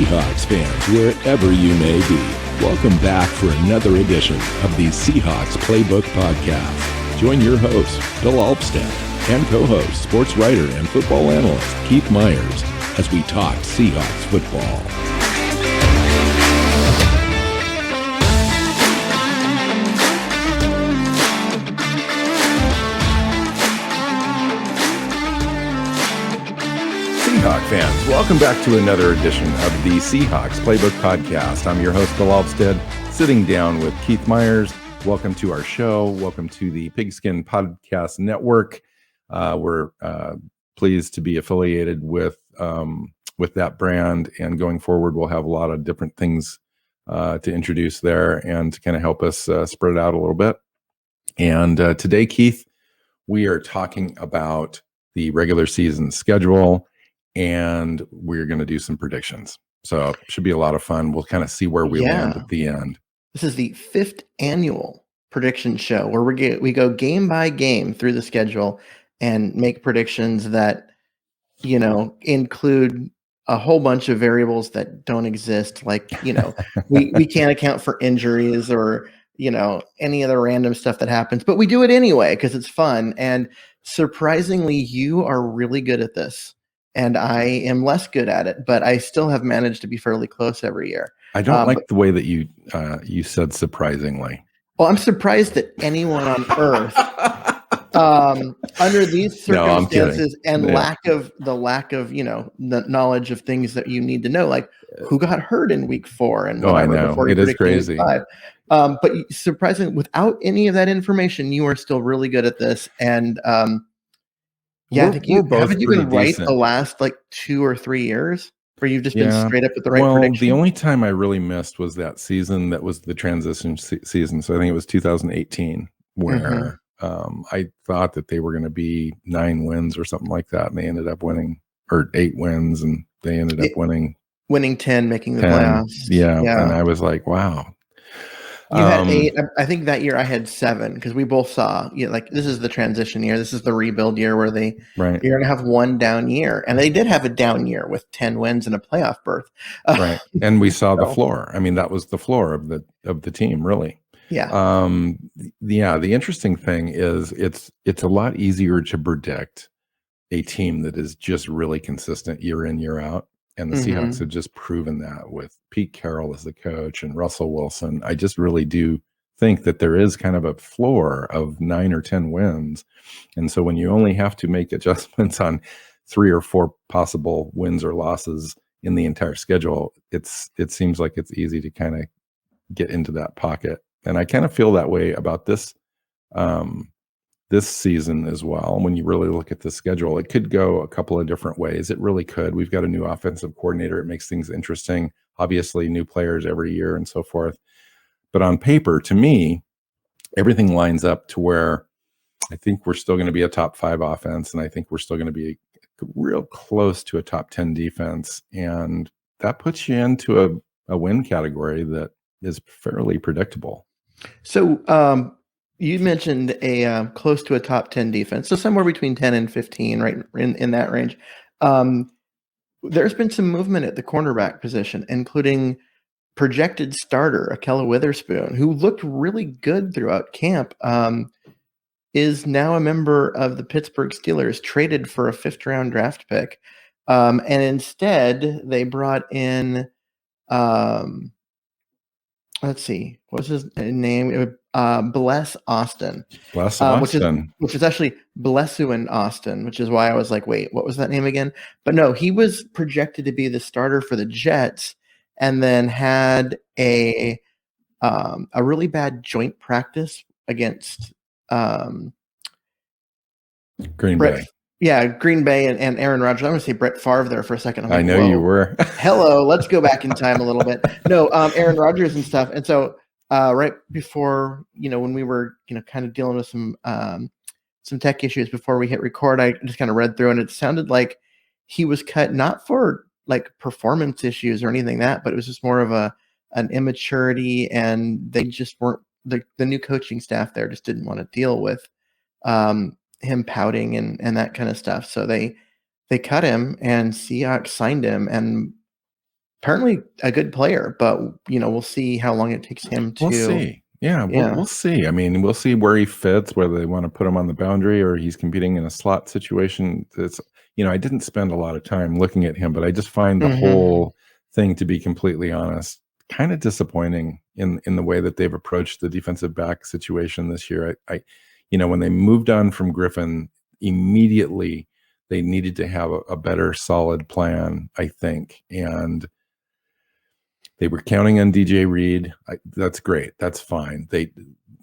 Seahawks fans, wherever you may be. Welcome back for another edition of the Seahawks Playbook Podcast. Join your host, Bill Alvstad, and co-host, sports writer and football analyst Keith Myers, as we talk Seahawks football. Seahawks fans, welcome back to another edition of the Seahawks Playbook Podcast. I'm your host, Bill Alvstad, sitting down with Keith Myers. Welcome to our show. Welcome to the Pigskin Podcast Network. We're pleased to be affiliated with that brand, and going forward, we'll have a lot of different things to introduce there and to kind of help us spread it out a little bit. And today, Keith, we are talking about the regular season schedule, and we're going to do some predictions. So it should be a lot of fun. We'll kind of see where we land at the end. This is the 5th annual prediction show where we go game by game through the schedule and make predictions that, you know, include a whole bunch of variables that don't exist. Like, you know, we can't account for injuries or, you know, any other random stuff that happens, but we do it anyway because it's fun. And surprisingly, you are really good at this. And I am less good at it, but I still have managed to be fairly close every year. I don't like the way that you said surprisingly. Well, I'm surprised that anyone on earth, under these circumstances and lack of you know, the knowledge of things that you need to know, like who got hurt in week 4 and I know it is crazy. But surprisingly, without any of that information, you are still really good at this. And I think haven't you been right the last like 2 or 3 years, where you've just been straight up with the right prediction? The only time I really missed was that season that was the transition season. So I think it was 2018, where I thought that they were going to be 9 wins or something like that, and they ended up winning, or 8 wins, and they ended up winning 10, making the playoffs. Yeah, and I was like, wow. You had 8. I think that year I had 7, because we both saw, you know, like, this is the transition year. This is the rebuild year where you're going to have one down year. And they did have a down year with 10 wins and a playoff berth. Right. And we saw the floor. I mean, that was the floor of the team, really. Yeah. The interesting thing is it's a lot easier to predict a team that is just really consistent year in, year out. And the Seahawks have just proven that with Pete Carroll as the coach and Russell Wilson. I just really do think that there is kind of a floor of 9 or 10 wins. And so when you only have to make adjustments on 3 or 4 possible wins or losses in the entire schedule, it seems like it's easy to kind of get into that pocket. And I kind of feel that way about this season as well. When you really look at the schedule, it could go a couple of different ways. It really could. We've got a new offensive coordinator. It makes things interesting. Obviously, new players every year and so forth. But on paper, to me, everything lines up to where I think we're still going to be a top 5 offense, and I think we're still going to be real close to a top 10 defense. And that puts you into a win category that is fairly predictable. So, you mentioned a close to a top 10 defense, so somewhere between 10 and 15, right in that range. There's been some movement at the cornerback position, including projected starter Akella Witherspoon, who looked really good throughout camp, is now a member of the Pittsburgh Steelers, traded for a 5th-round draft pick. And instead, they brought in, let's see, what's his name? Bless Austin. Bless Austin. Which is actually Blessuin Austin, which is why I was like, wait, what was that name again? But no, he was projected to be the starter for the Jets, and then had a really bad joint practice against Green Bay. Yeah, Green Bay and Aaron Rodgers. I'm going to say Brett Favre there for a second. I know you were. Hello, let's go back in time a little bit. No, Aaron Rodgers and stuff. And so right before, you know, when we were, you know, kind of dealing with some tech issues before we hit record, I just kind of read through, and it sounded like he was cut not for like performance issues or anything that, but it was just more of an immaturity, and they just weren't, the new coaching staff there just didn't want to deal with him pouting and that kind of stuff. So they cut him, and Seahawks signed him. And apparently a good player, but we'll see how long it takes him to. We'll see. Yeah, Yeah. we'll see. I mean, we'll see where he fits, whether they want to put him on the boundary or he's competing in a slot situation. It's, I didn't spend a lot of time looking at him, but I just find the whole thing, to be completely honest, kind of disappointing in the way that they've approached the defensive back situation this year. I when they moved on from Griffin, immediately they needed to have a better, solid plan, I think. And they were counting on DJ Reed. That's great. That's fine. They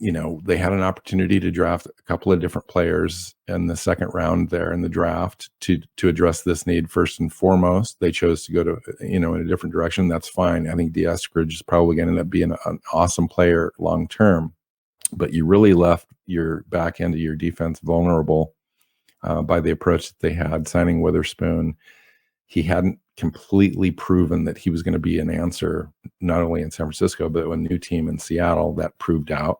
had an opportunity to draft a couple of different players in the second round there in the draft to address this need first and foremost. They chose to go to, in a different direction. That's fine. I think Eskridge is probably going to end up being an awesome player long term, but you really left your back end of your defense vulnerable by the approach that they had, signing Witherspoon. He hadn't completely proven that he was going to be an answer, not only in San Francisco, but a new team in Seattle. That proved out.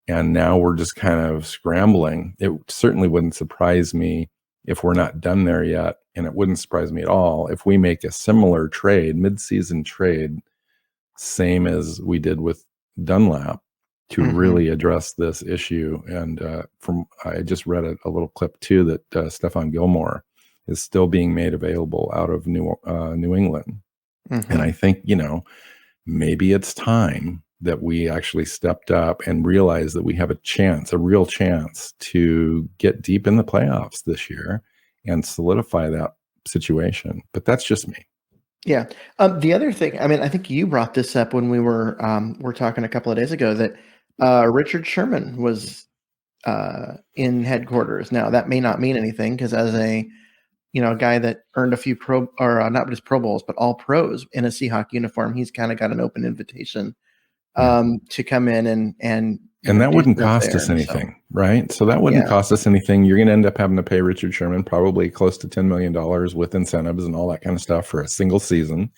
And now we're just kind of scrambling. It certainly wouldn't surprise me if we're not done there yet. And it wouldn't surprise me at all if we make a similar trade, mid-season trade, same as we did with Dunlap, to really address this issue. And I just read a little clip too that Stephon Gilmore is still being made available out of New England. And I think, maybe it's time that we actually stepped up and realized that we have a real chance to get deep in the playoffs this year and solidify that situation. But that's just me. Yeah. The other thing, I think you brought this up when we were talking a couple of days ago, that Richard Sherman was in headquarters. Now, that may not mean anything, because as a guy that earned a few not just Pro Bowls, but all pros in a Seahawk uniform, he's kind of got an open invitation to come in and that wouldn't cost us anything, right? So that wouldn't cost us anything. You're going to end up having to pay Richard Sherman probably close to $10 million with incentives and all that kind of stuff for a single season.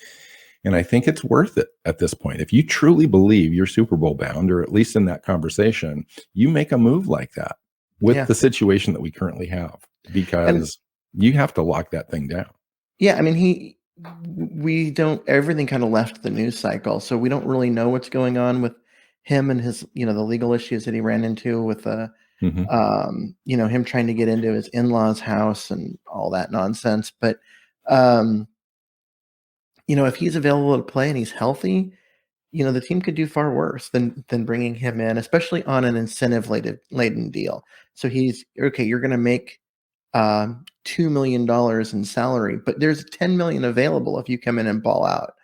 And I think it's worth it at this point. If you truly believe you're Super Bowl bound, or at least in that conversation, you make a move like that with the situation that we currently have, because you have to lock that thing down. Yeah. Everything kind of left the news cycle. So we don't really know what's going on with him and his, the legal issues that he ran into with, him trying to get into his in-laws' house and all that nonsense. But, if he's available to play and he's healthy, the team could do far worse than bringing him in, especially on an incentive-laden deal. So he's okay. You're going to make $2 million in salary, but there's $10 million available if you come in and ball out.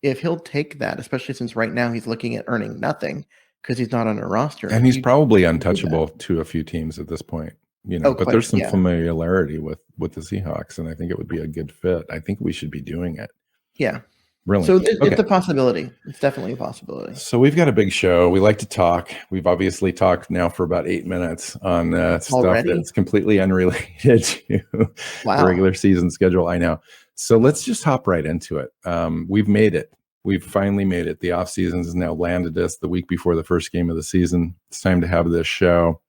If he'll take that, especially since right now he's looking at earning nothing because he's not on a roster, and he's probably untouchable to a few teams at this point. But there's some familiarity with the Seahawks, and I think it would be a good fit. I think we should be doing it. Yeah. Really? So it's a possibility. It's definitely a possibility. So we've got a big show. We like to talk. We've obviously talked now for about 8 minutes on stuff that's completely unrelated to the regular season schedule. I know. So let's just hop right into it. We've made it. We've finally made it. The off season has now landed us the week before the first game of the season. It's time to have this show.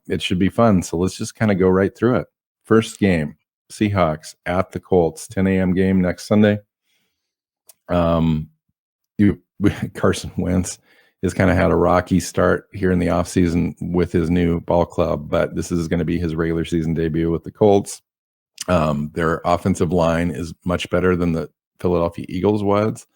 It should be fun. So let's just kind of go right through it. First game, Seahawks at the Colts, 10 a.m. game next Sunday. Carson Wentz has kind of had a rocky start here in the offseason with his new ball club, but this is going to be his regular season debut with the Colts. Their offensive line is much better than the Philadelphia Eagles was,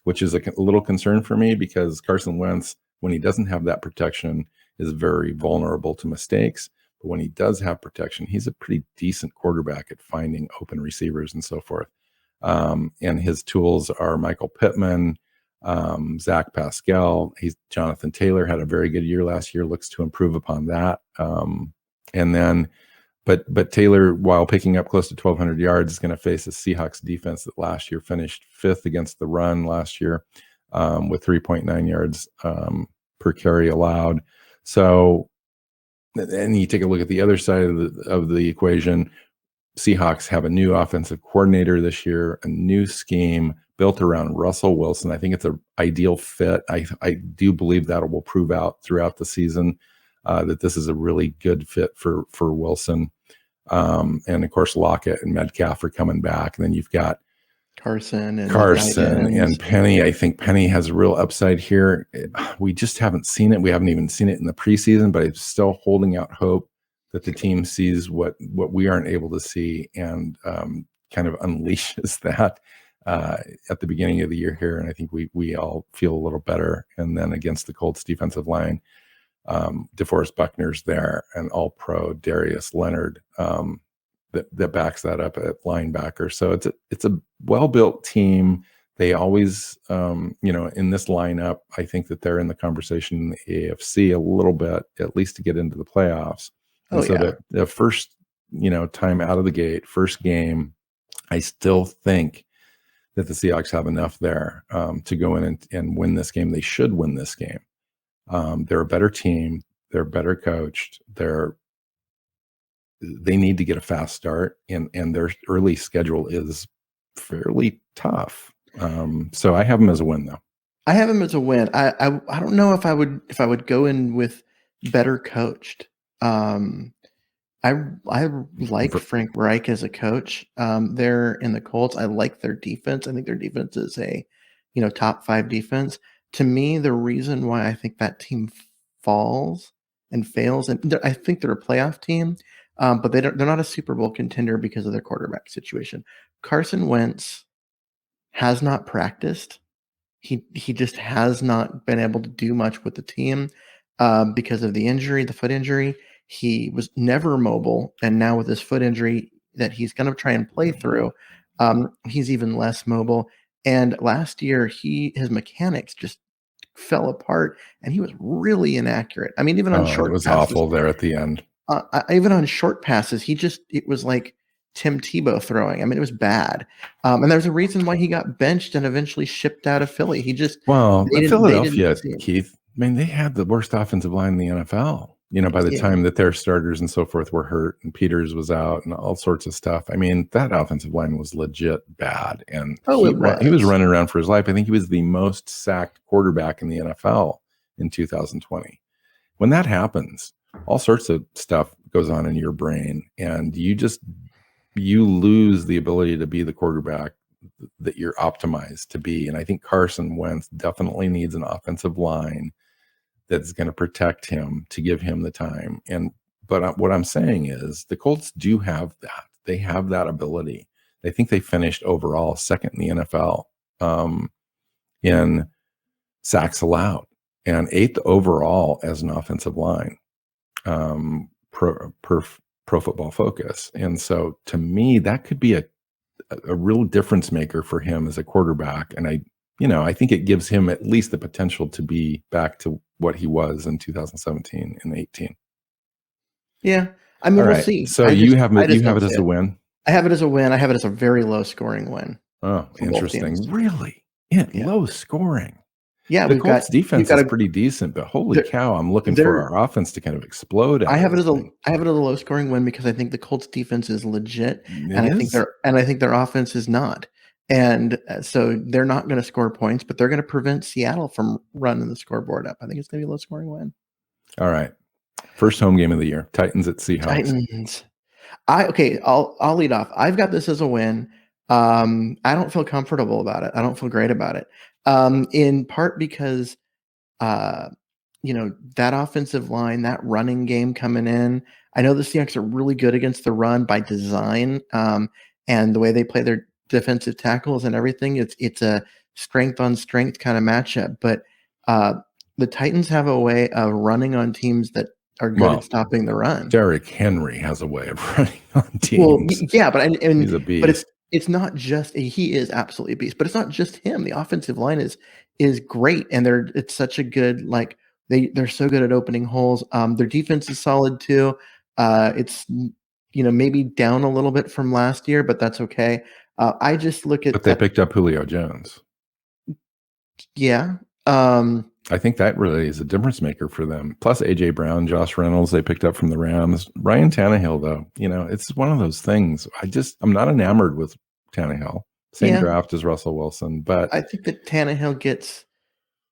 which is a little concern for me, because Carson Wentz, when he doesn't have that protection, is very vulnerable to mistakes. But when he does have protection, he's a pretty decent quarterback at finding open receivers and so forth. And his tools are Michael Pittman, Zach Pascal. Jonathan Taylor had a very good year last year, looks to improve upon that. But Taylor, while picking up close to 1,200 yards, is going to face a Seahawks defense that last year finished 5th against the run last year, with 3.9 yards per carry allowed. So, and you take a look at the other side of the equation. Seahawks have a new offensive coordinator this year, a new scheme built around Russell Wilson. I think it's an ideal fit. I do believe that will prove out throughout the season, that this is a really good fit for Wilson. And of course, Lockett and Metcalf are coming back. And then you've got Carson and Carson Guyton. and Penny. I think Penny has a real upside here. We just haven't seen it. We haven't even seen it in the preseason, but I'm still holding out hope that the team sees what we aren't able to see and kind of unleashes that at the beginning of the year here. And I think we all feel a little better. And then against the Colts defensive line, DeForest Buckner's there, and all-pro Darius Leonard that backs that up at linebacker. So it's a well-built team. They always, in this lineup, I think that they're in the conversation in the AFC a little bit, at least to get into the playoffs. And the first, time out of the gate, first game, I still think that the Seahawks have enough there to go in and win this game. They should win this game. They're a better team. They're better coached. They need to get a fast start, and their early schedule is fairly tough. So I have them as a win, though. I have them as a win. I don't know if I would go in with better coached. I like Frank Reich as a coach. They're in the Colts. I like their defense. I think their defense is a top 5 defense. To me, the reason why I think that team falls and fails, and I think they're a playoff team, but they're not a Super Bowl contender because of their quarterback situation. Carson Wentz has not practiced. He just has not been able to do much with the team because of the foot injury. He was never mobile, and now with this foot injury that he's going to try and play through, he's even less mobile. And last year, his mechanics just fell apart, and he was really inaccurate. I mean, even on short passes, it was awful there at the end. Even on short passes, it was like Tim Tebow throwing. I mean, it was bad. And there's a reason why he got benched and eventually shipped out of Philly. Philadelphia, Keith, I mean, they had the worst offensive line in the NFL. By the time that their starters and so forth were hurt and Peters was out and all sorts of stuff. I mean, that offensive line was legit bad. And he was running around for his life. I think he was the most sacked quarterback in the NFL in 2020. When that happens, all sorts of stuff goes on in your brain, and you lose the ability to be the quarterback that you're optimized to be. And I think Carson Wentz definitely needs an offensive line that's going to protect him, to give him the time. But what I'm saying is the Colts do have that. They have that ability. I think they finished overall second in the NFL in sacks allowed and 8th overall as an offensive line per Football Focus. And so to me, that could be a real difference maker for him as a quarterback. And I think it gives him at least the potential to be back to what he was in 2017 and 18. Yeah. I mean, we'll see. So you have it as a win? I have it as a win. I have it as a very low scoring win. Oh, interesting. Really? Yeah. Low scoring. Yeah. The Colts defense is pretty decent, but holy cow, I'm looking for our offense to kind of explode. I have it as a low scoring win because I think the Colts defense is legit, I think their offense is not. And so they're not going to score points, but they're going to prevent Seattle from running the scoreboard up. I think it's going to be a low-scoring win. All right. First home game of the year. Titans at Seahawks. Titans. I'll lead off. I've got this as a win. I don't feel comfortable about it. I don't feel great about it. In part because, that offensive line, that running game coming in. I know the Seahawks are really good against the run by design, and the way they play their defensive tackles and everything. It's a strength on strength kind of matchup, but the Titans have a way of running on teams that are good at stopping the run. Derrick Henry has a way of running on teams. Well, yeah, but he's a beast. But it's not just he is absolutely a beast, but it's not just him. The offensive line is great, and it's such a good they're so good at opening holes. Their defense is solid too. It's maybe down a little bit from last year, but that's okay. I just look at. But they picked up Julio Jones. Yeah. I think that really is a difference maker for them. Plus AJ Brown, Josh Reynolds, they picked up from the Rams. Ryan Tannehill, though, it's one of those things. I'm not enamored with Tannehill. Same draft as Russell Wilson, but I think that Tannehill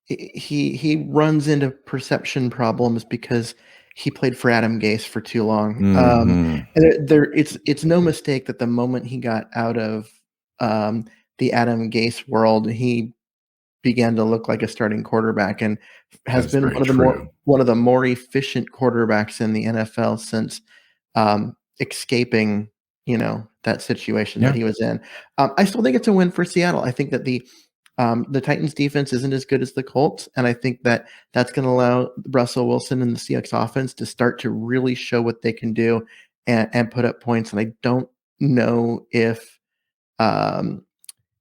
he runs into perception problems because he played for Adam Gase for too long. Mm-hmm. And it's no mistake that the moment he got out of the Adam Gase world, he began to look like a starting quarterback and has That's been very true. one of the more efficient quarterbacks in the NFL since escaping, that situation that Yeah. he was in. I still think it's a win for Seattle. I think that the Titans defense isn't as good as the Colts, and I think that that's going to allow Russell Wilson and the Seahawks offense to start to really show what they can do and put up points. And I don't know if um,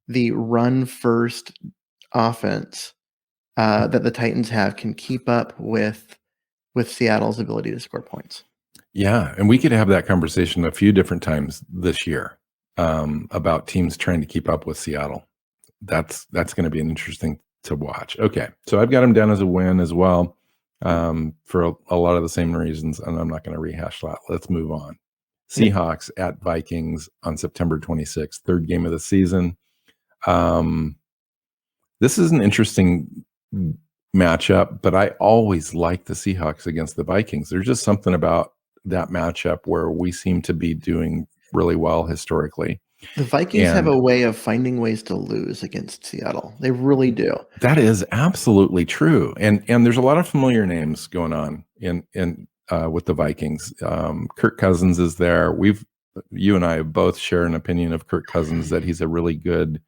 the run first offense that the Titans have can keep up with Seattle's ability to score points. Yeah, and we could have that conversation a few different times this year about teams trying to keep up with Seattle. That's going to be an interesting to watch. Okay, so I've got them down as a win as well for a lot of the same reasons, and I'm not going to rehash that. Let's move on. Seahawks at Vikings on September 26th, third game of the season. This is an interesting matchup, but I always like the Seahawks against the Vikings. There's just something about that matchup where we seem to be doing really well historically. The Vikings have a way of finding ways to lose against Seattle. They really do. That is absolutely true. And there's a lot of familiar names going on in with the Vikings. Kirk Cousins is there. You and I have both shared an opinion of Kirk Cousins that he's a really good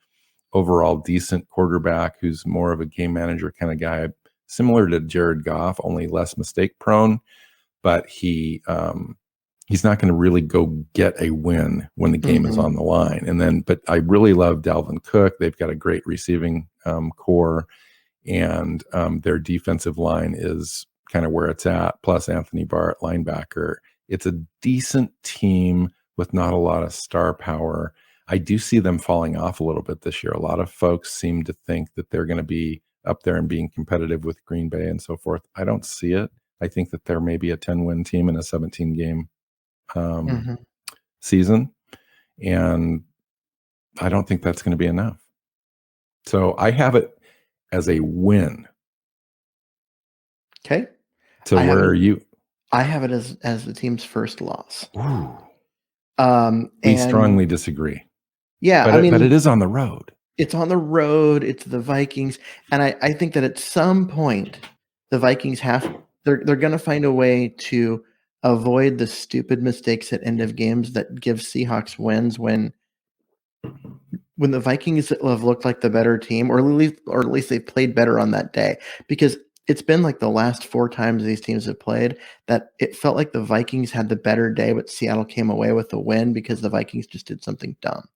overall decent quarterback who's more of a game manager kind of guy, similar to Jared Goff, only less mistake prone, but he's not going to really go get a win when the game is on the line. But I really love Dalvin Cook. They've got a great receiving core, and their defensive line is kind of where it's at, plus Anthony Barr at linebacker. It's a decent team with not a lot of star power. I do see them falling off a little bit this year. A lot of folks seem to think that they're going to be up there and being competitive with Green Bay and so forth. I don't see it. I think that they're maybe a 10-win team in a 17-game season, and I don't think that's going to be enough. So I have it as a win. Okay. So where are you? I have it as the team's first loss. Ooh. We strongly disagree. Yeah, but it is on the road. It's on the road. It's the Vikings, and I think that at some point the Vikings they're going to find a way to avoid the stupid mistakes at end of games that give Seahawks wins when the Vikings have looked like the better team, or at least they've played better on that day. Because it's been like the last 4 times these teams have played that it felt like the Vikings had the better day, but Seattle came away with the win because the Vikings just did something dumb.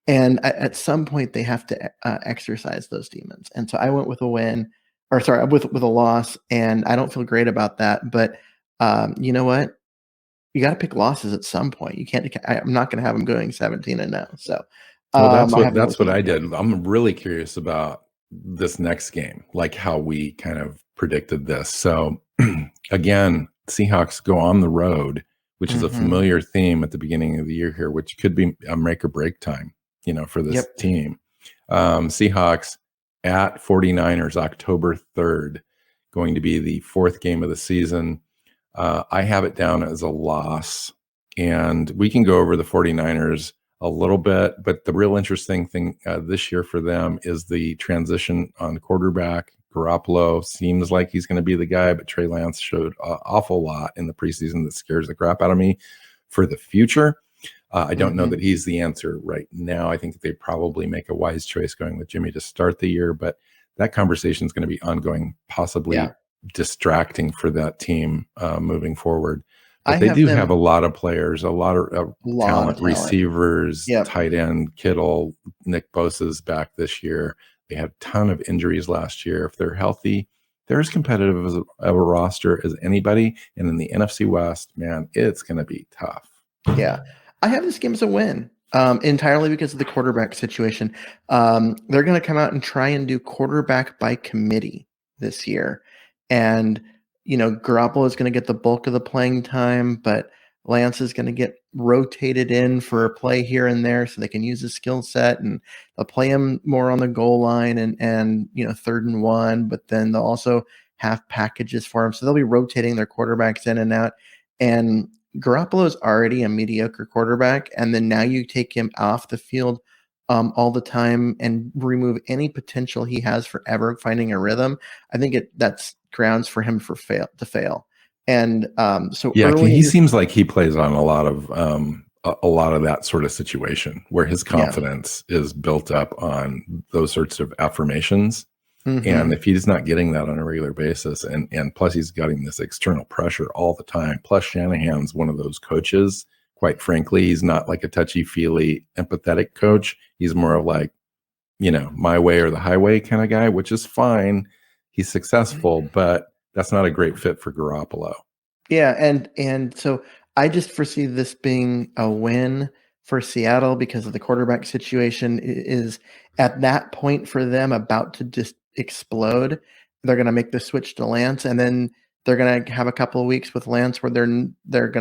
And at some point, they have to exercise those demons. And so I went with a win, with a loss, and I don't feel great about that. But you know what? You got to pick losses at some point. You can't. I'm not going to have them going 17-0. So that's what I did. I'm really curious about this next game, like how we kind of predicted this. So again, Seahawks go on the road, which is a familiar theme at the beginning of the year here, which could be a make or break time, for this team. Seahawks at 49ers, October 3rd, going to be the 4th game of the season. I have it down as a loss, and we can go over the 49ers a little bit, but the real interesting thing this year for them is the transition on quarterback. Garoppolo seems like he's going to be the guy, but Trey Lance showed an awful lot in the preseason that scares the crap out of me for the future. I don't know that he's the answer right now. I think they probably make a wise choice going with Jimmy to start the year, but that conversation is going to be ongoing, possibly distracting for that team moving forward. But they do have a lot of players, a lot of talent, receivers, tight end, Kittle, Nick Bosa's back this year. They had a ton of injuries last year. If they're healthy, they're as competitive of a roster as anybody. And in the NFC West, man, it's going to be tough. Yeah. I have this game as a win entirely because of the quarterback situation. They're going to come out and try and do quarterback by committee this year. And Garoppolo is going to get the bulk of the playing time, but Lance is going to get rotated in for a play here and there so they can use his skill set, and they'll play him more on the goal line and 3rd and 1, but then they'll also have packages for him. So they'll be rotating their quarterbacks in and out. And Garoppolo is already a mediocre quarterback, and then now you take him off the field all the time and remove any potential he has for ever finding a rhythm, I think that's grounds for him to fail. And so Yeah, early, he seems like he plays on a lot of that sort of situation where his confidence is built up on those sorts of affirmations. And if he's not getting that on a regular basis, and plus he's getting this external pressure all the time, plus Shanahan's one of those coaches, quite frankly, he's not like a touchy-feely, empathetic coach. He's more of like, my way or the highway kind of guy, which is fine. He's successful, but that's not a great fit for Garoppolo. Yeah, and so I just foresee this being a win for Seattle because of the quarterback situation is at that point for them about to just explode. They're going to make the switch to Lance, and then they're going to have a couple of weeks with Lance where they're going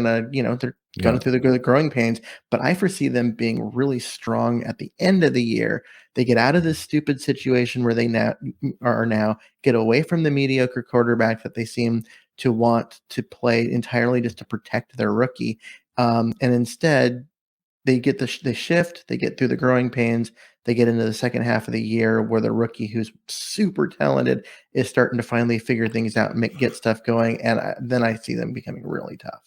to, they're going through the growing pains. But I foresee them being really strong at the end of the year. They get out of this stupid situation where they now get away from the mediocre quarterback that they seem to want to play entirely just to protect their rookie. And instead, they get they shift, they get through the growing pains, they get into the second half of the year where the rookie, who's super talented, is starting to finally figure things out and get stuff going. And then I see them becoming really tough.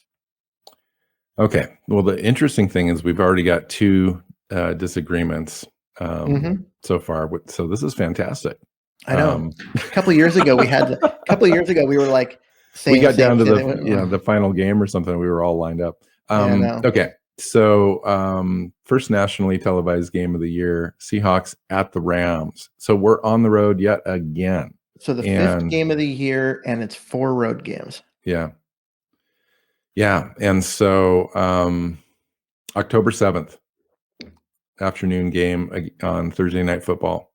Okay. Well, the interesting thing is we've already got two disagreements so far. So this is fantastic. I know. A couple of years ago, we were like, we got down to the final game or something. We were all lined up. Okay. So first nationally televised game of the year, Seahawks at the Rams. So we're on the road yet again. So the fifth game of the year, and it's 4 road games. Yeah. Yeah. And so October 7th, afternoon game on Thursday Night Football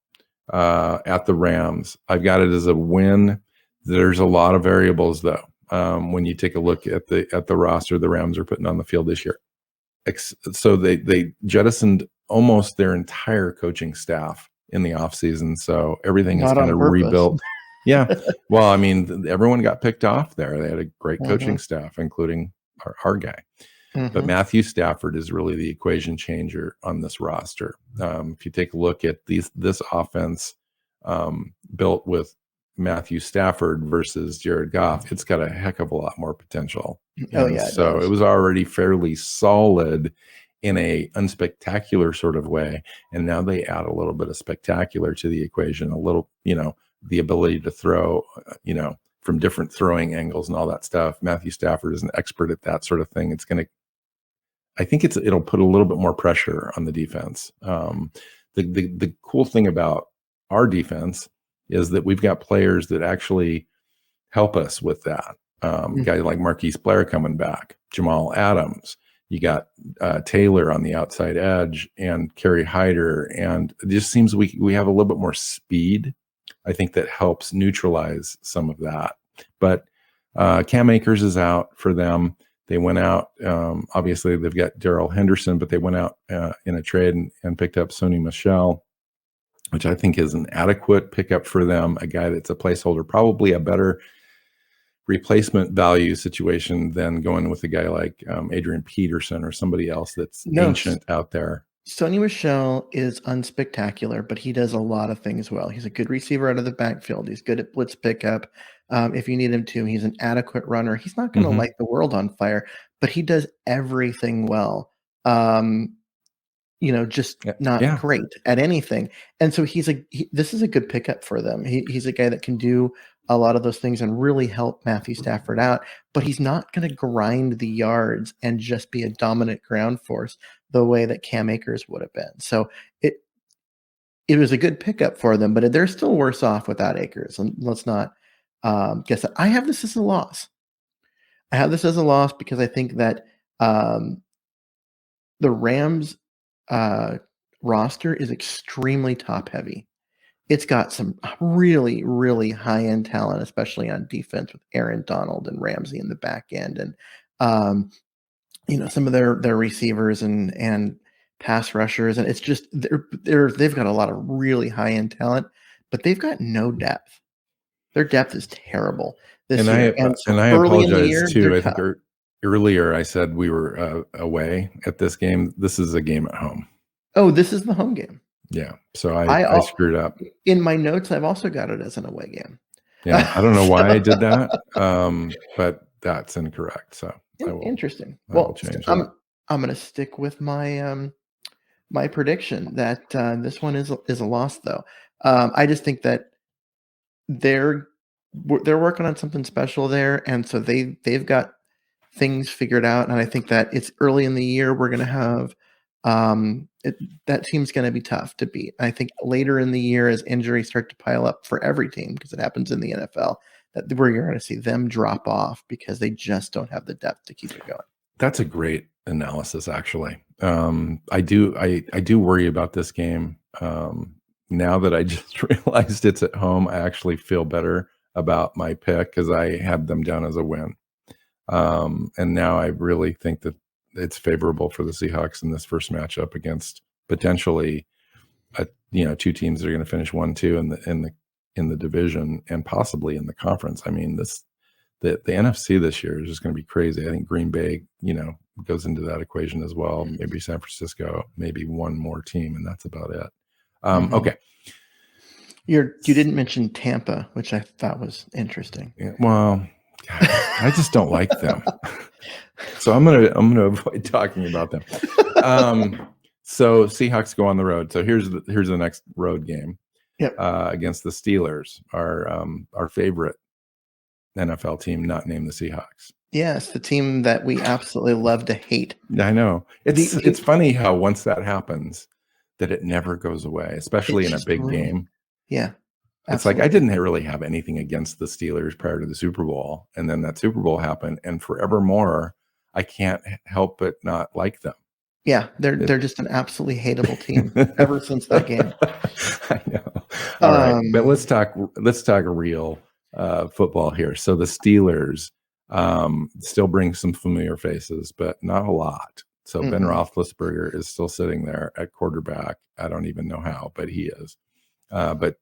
at the Rams. I've got it as a win. There's a lot of variables, though. When you take a look at the roster the Rams are putting on the field this year. So they jettisoned almost their entire coaching staff in the offseason. So everything is kind of rebuilt. Yeah. Well, I mean, everyone got picked off there. They had a great coaching staff, including our guy. But Matthew Stafford is really the equation changer on this roster. If you take a look at this offense built with Matthew Stafford versus Jared Goff, it's got a heck of a lot more potential. So it was already fairly solid in a unspectacular sort of way. And now they add a little bit of spectacular to the equation, a little, the ability to throw, from different throwing angles and all that stuff. Matthew Stafford is an expert at that sort of thing. I think it'll put a little bit more pressure on the defense. The cool thing about our defense is that we've got players that actually help us with that. Guys like Marquise Blair coming back, Jamal Adams. You got Taylor on the outside edge and Kerry Hyder. And it just seems we have a little bit more speed. I think that helps neutralize some of that. But Cam Akers is out for them. They went out. Obviously, they've got Darrell Henderson, but they went out in a trade and picked up Sony Michel, which I think is an adequate pickup for them, a guy that's a placeholder, probably a better replacement value situation than going with a guy like Adrian Peterson or somebody else that's ancient out there. Sony Michel is unspectacular, but he does a lot of things well. He's a good receiver out of the backfield. He's good at blitz pickup. If you need him to, he's an adequate runner. He's not going to light the world on fire, but he does everything well. Just not great at anything. And so this is a good pickup for them. He's a guy that can do a lot of those things and really help Matthew Stafford out, but he's not going to grind the yards and just be a dominant ground force the way that Cam Akers would have been. So it was a good pickup for them, but they're still worse off without Akers. And let's not guess that. I have this as a loss. Because I think that the Rams roster is extremely top heavy. It's got some really, really high end talent, especially on defense with Aaron Donald and Ramsey in the back end. And, some of their receivers and pass rushers. And it's just, they've got a lot of really high end talent, but they've got no depth. Their depth is terrible this year. I apologize too. I think earlier I said we were away at this game. This is a game at home. Oh, this is the home game. Yeah. So I screwed up. In my notes, I've also got it as an away game. Yeah. I don't know why I did that. But that's incorrect. So Interesting. I will change that. I'm going to stick with my my prediction that this one is a loss, though. I just think that they're working on something special there, and so they've got things figured out. And I think that it's early in the year. We're going to have that team's going to be tough to beat. I think later in the year, as injuries start to pile up for every team, because it happens in the NFL, that we're going to see them drop off because they just don't have the depth to keep it going. That's a great analysis, actually. I do worry about this game. Now that I just realized it's at home, I actually feel better about my pick because I had them down as a win. And now I really think that it's favorable for the Seahawks in this first matchup against potentially, two teams that are going to finish 1-2 in the division and possibly in the conference. I mean, the NFC this year is just going to be crazy. I think Green Bay, goes into that equation as well. Maybe San Francisco, maybe one more team, and that's about it. Okay. You didn't mention Tampa, which I thought was interesting. Yeah, well, God, I just don't like them. So I'm gonna avoid talking about them. So Seahawks go on the road. So here's the next road game. Yep. Against the Steelers, our favorite NFL team, not named the Seahawks. Yes, the team that we absolutely love to hate. I know. It's funny how once that happens, that it never goes away, especially in a big game. Yeah. Absolutely. It's like I didn't really have anything against the Steelers prior to the Super Bowl. And then that Super Bowl happened, and forevermore, I can't help but not like them. Yeah, they're just an absolutely hateable team ever since that game. I know. All right. But let's talk real football here. So the Steelers still bring some familiar faces, but not a lot. So Ben Roethlisberger is still sitting there at quarterback. I don't even know how, but he is. But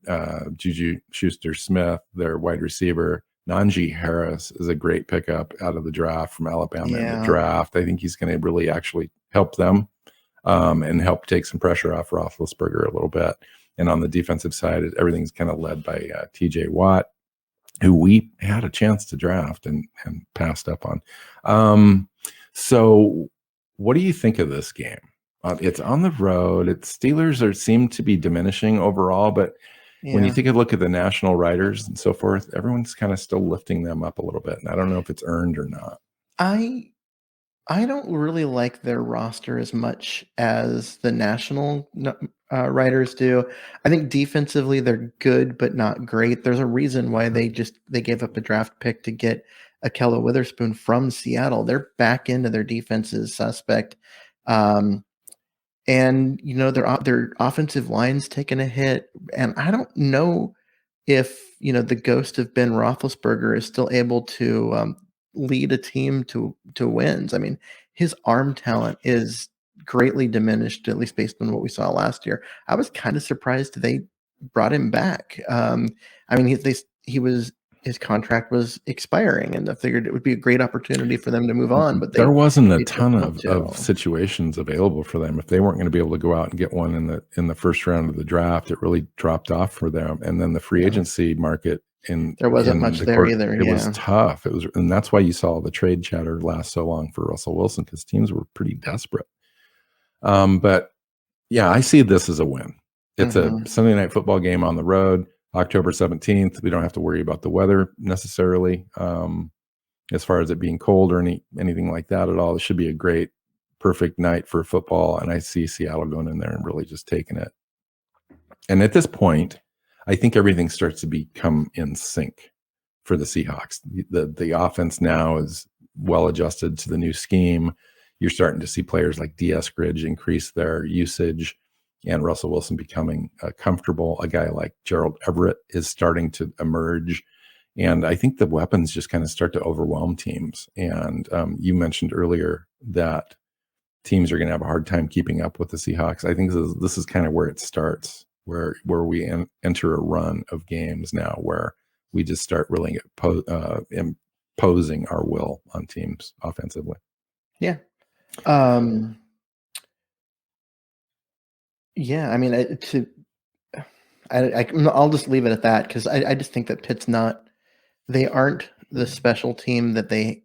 Juju Schuster-Smith, their wide receiver, Najee Harris is a great pickup out of the draft from Alabama in the draft. I think he's going to really actually help them and help take some pressure off Roethlisberger a little bit. And on the defensive side, everything's kind of led by TJ Watt, who we had a chance to draft and passed up on. So what do you think of this game? It's on the road. Steelers seem to be diminishing overall, but when you take a look at the national writers and so forth, everyone's kind of still lifting them up a little bit. And I don't know if it's earned or not. I don't really like their roster as much as the national writers do. I think defensively they're good, but not great. There's a reason why they gave up a draft pick to get Ahkello Witherspoon from Seattle. Their back end of their defense is suspect. And their offensive line's taken a hit, and I don't know if the ghost of Ben Roethlisberger is still able to lead a team to wins. I mean, his arm talent is greatly diminished, at least based on what we saw last year. I was kind of surprised they brought him back. I mean, his contract was expiring, and I figured it would be a great opportunity for them to move on. But there wasn't a ton of situations available for them. If they weren't going to be able to go out and get one in the first round of the draft, it really dropped off for them. And then the free agency market there wasn't much there either. It was tough. And that's why you saw the trade chatter last so long for Russell Wilson, because teams were pretty desperate. But yeah, I see this as a win. It's a Sunday night football game on the road. October 17th. We don't have to worry about the weather necessarily, as far as it being cold or anything like that at all. It should be a great, perfect night for football. And I see Seattle going in there and really just taking it. And at this point, I think everything starts to become in sync for the Seahawks. The offense now is well adjusted to the new scheme. You're starting to see players like D. Eskridge increase their usage, and Russell Wilson becoming comfortable. A guy like Gerald Everett is starting to emerge. And I think the weapons just kind of start to overwhelm teams. And you mentioned earlier that teams are going to have a hard time keeping up with the Seahawks. I think this is kind of where it starts, where we enter a run of games now where we just start really imposing our will on teams offensively. Yeah. Yeah, I mean, I'll just leave it at that because I just think that Pitt's not. They aren't the special team that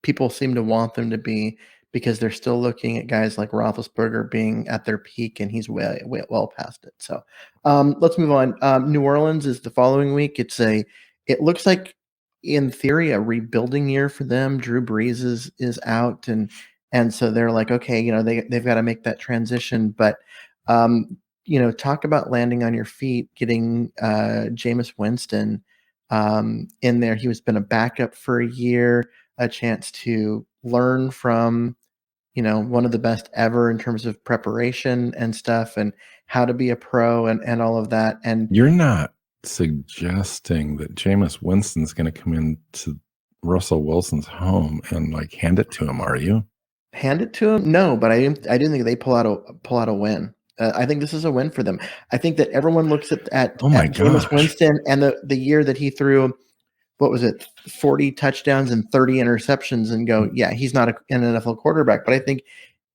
people seem to want them to be because they're still looking at guys like Roethlisberger being at their peak, and he's well past it. So let's move on. New Orleans is the following week. It looks like in theory a rebuilding year for them. Drew Brees is out, and so they're like, okay, they've got to make that transition. But talk about landing on your feet, getting Jameis Winston in there. He was been a backup for a year, a chance to learn from one of the best ever in terms of preparation and stuff and how to be a pro and all of that. And you're not suggesting that Jameis Winston's going to come into Russell Wilson's home and like hand it to him, are you? Hand it to him? No, but I didn't think they pull out a win. I think this is a win for them. I think that everyone looks at Jameis Winston and the year that he threw, what was it, 40 touchdowns and 30 interceptions and go, yeah, he's not an NFL quarterback. But I think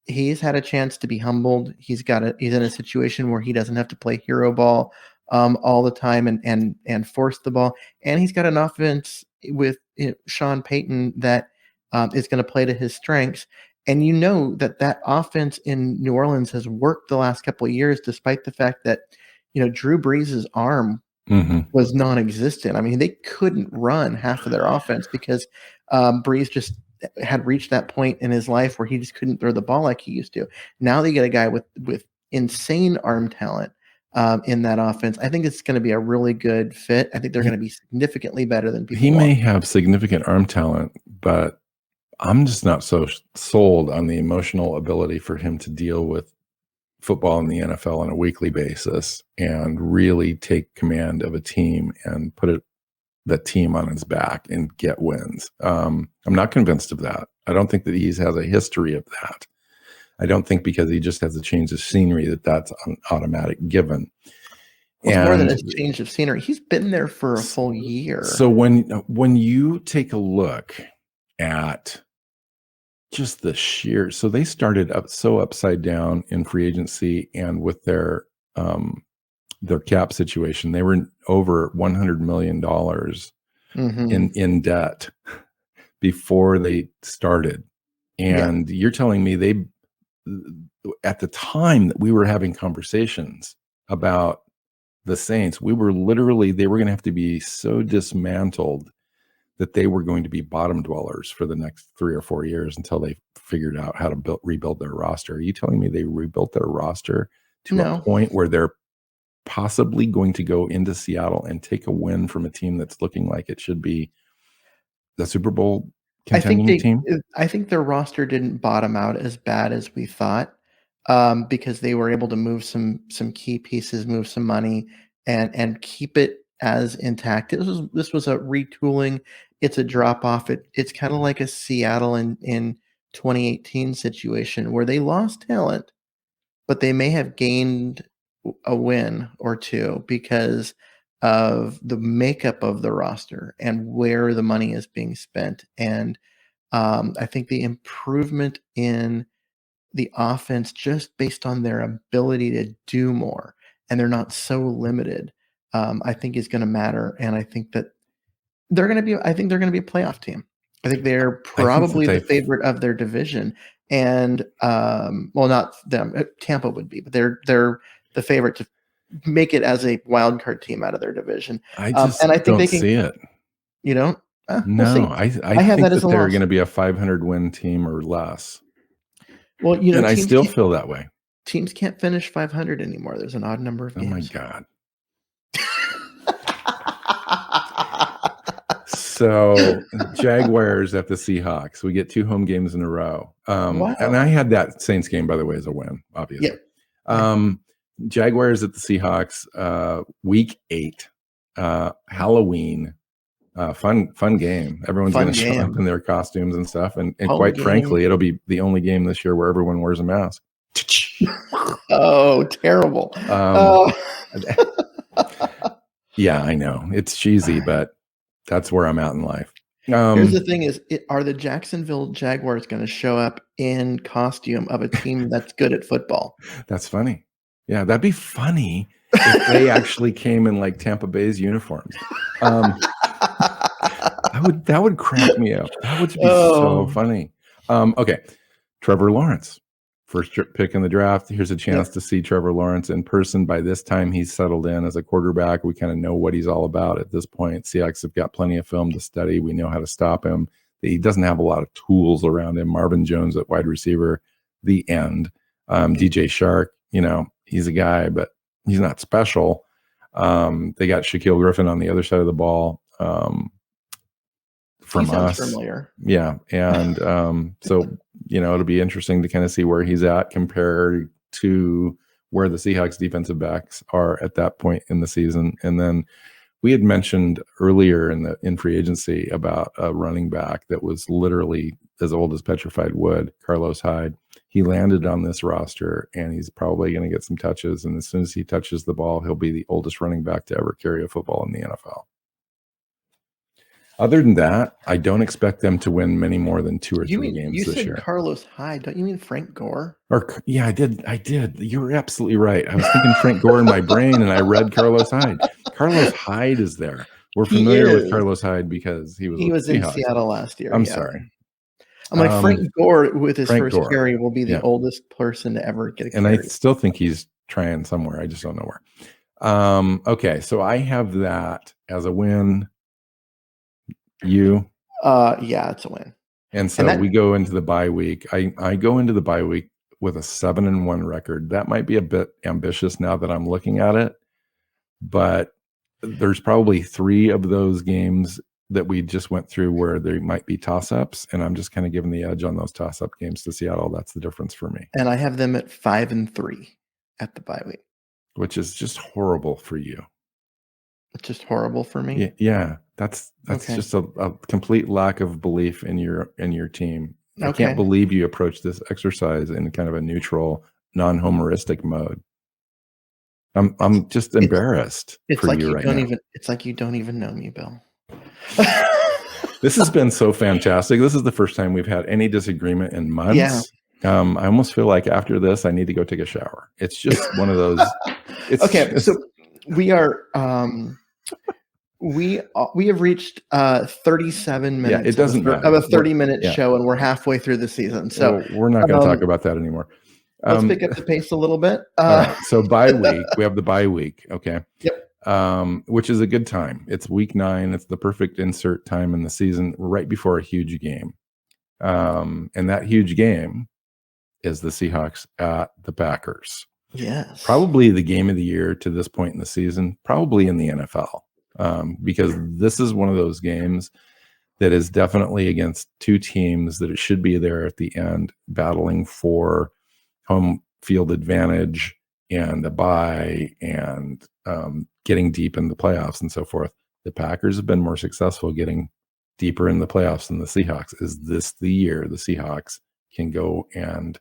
he's had a chance to be humbled. He's in a situation where he doesn't have to play hero ball all the time and force the ball. And he's got an offense with Sean Payton that is going to play to his strengths. And that offense in New Orleans has worked the last couple of years, despite the fact that, Drew Brees' arm was non-existent. I mean, they couldn't run half of their offense because Brees just had reached that point in his life where he just couldn't throw the ball like he used to. Now they get a guy with insane arm talent in that offense. I think it's going to be a really good fit. I think they're going to be significantly better than people. He may have significant arm talent, but I'm just not so sold on the emotional ability for him to deal with football in the NFL on a weekly basis and really take command of a team and put the team on his back and get wins. I'm not convinced of that. I don't think that he has a history of that. I don't think because he just has a change of scenery that's an automatic given. Well, more than a change of scenery. He's been there for a full year. So when you take a look at just the sheer, so they started up so upside down in free agency and with their cap situation, they were over $100 million in debt before they started. And you're telling me at the time that we were having conversations about the Saints, they were going to have to be so dismantled that they were going to be bottom dwellers for the next 3 or 4 years until they figured out how to rebuild their roster. Are you telling me they rebuilt their roster to a point where they're possibly going to go into Seattle and take a win from a team that's looking like it should be the Super Bowl contending team? I think their roster didn't bottom out as bad as we thought because they were able to move some key pieces, move some money, and keep it as intact. This was a retooling. It's a drop off. It's kind of like a Seattle in 2018 situation where they lost talent, but they may have gained a win or two because of the makeup of the roster and where the money is being spent. And I think the improvement in the offense just based on their ability to do more and they're not so limited, I think is going to matter. And I think that they're going to be a playoff team. I think they're probably the favorite of their division. And not them, Tampa would be, but they're the favorite to make it as a wild card team out of their division. I think don't they can see it. You don't? No, we'll I think that they're going to be a 500 win team or less. Well, and I still feel that way. Teams can't finish 500 anymore. There's an odd number of games. Oh my God. So Jaguars at the Seahawks. We get 2 home games in a row. Wow. And I had that Saints game, by the way, as a win, obviously. Yeah. Jaguars at the Seahawks, week 8, Halloween. Fun game. Everyone's going to show up in their costumes and stuff. And quite frankly, it'll be the only game this year where everyone wears a mask. Oh, terrible. Yeah, I know. It's cheesy, but that's where I'm at in life. Here's the thing are the Jacksonville Jaguars going to show up in costume of a team that's good at football? That's funny. Yeah, that'd be funny if they actually came in like Tampa Bay's uniforms. That would crack me up. That would be so funny. Okay, Trevor Lawrence, first pick in the draft. Here's a chance to see Trevor Lawrence in person. By this time, he's settled in as a quarterback. We kind of know what he's all about at this point. Seahawks have got plenty of film to study. We know how to stop him. He doesn't have a lot of tools around him. Marvin Jones at wide receiver, the end. DJ Shark, he's a guy, but he's not special. They got Shaquille Griffin on the other side of the ball. From us. Familiar. Yeah. And so, it'll be interesting to kind of see where he's at compared to where the Seahawks defensive backs are at that point in the season. And then we had mentioned earlier in free agency about a running back that was literally as old as petrified wood, Carlos Hyde. He landed on this roster and he's probably going to get some touches. And as soon as he touches the ball, he'll be the oldest running back to ever carry a football in the NFL. Other than that, I don't expect them to win many more than 2 or 3 games this year. You said Carlos Hyde. Don't you mean Frank Gore? Yeah, I did. You were absolutely right. I was thinking Frank Gore in my brain, and I read Carlos Hyde. Carlos Hyde is there. We're familiar with Carlos Hyde because he was in Seattle last year. I'm sorry. I'm like, Frank Gore with his first carry will be the oldest person to ever get a carry. And I still think he's trying somewhere. I just don't know where. Okay, so I have that as a win. You? Yeah, it's a win. And so we go into the bye week. I go into the bye week with a 7-1 record. That might be a bit ambitious now that I'm looking at it, but there's probably 3 of those games that we just went through where there might be toss-ups, and I'm just kind of giving the edge on those toss-up games to Seattle. That's the difference for me. And I have them at 5-3 at the bye week, which is just horrible for you. It's just horrible for me. Yeah. That's just a complete lack of belief in your team. I can't believe you approach this exercise in kind of a neutral, non-homeristic mode. I'm just embarrassed for you right now. It's like you don't even know me, Bill. This has been so fantastic. This is the first time we've had any disagreement in months. Yeah. I almost feel like after this, I need to go take a shower. It's just one of those. So we are. We have reached 37 minutes. Yeah, it doesn't matter. Of a 30-minute show, and we're halfway through the season. So we're not going to talk about that anymore. Let's pick up the pace a little bit. Right, so bye week, we have the bye week. Okay. Yep. Which is a good time. It's week 9. It's the perfect insert time in the season, right before a huge game. And that huge game is the Seahawks at the Packers. Yes. Probably the game of the year to this point in the season, probably in the NFL. Because this is one of those games that is definitely against 2 teams that it should be there at the end, battling for home field advantage and a bye and getting deep in the playoffs and so forth. The Packers have been more successful getting deeper in the playoffs than the Seahawks. Is this the year the Seahawks can go and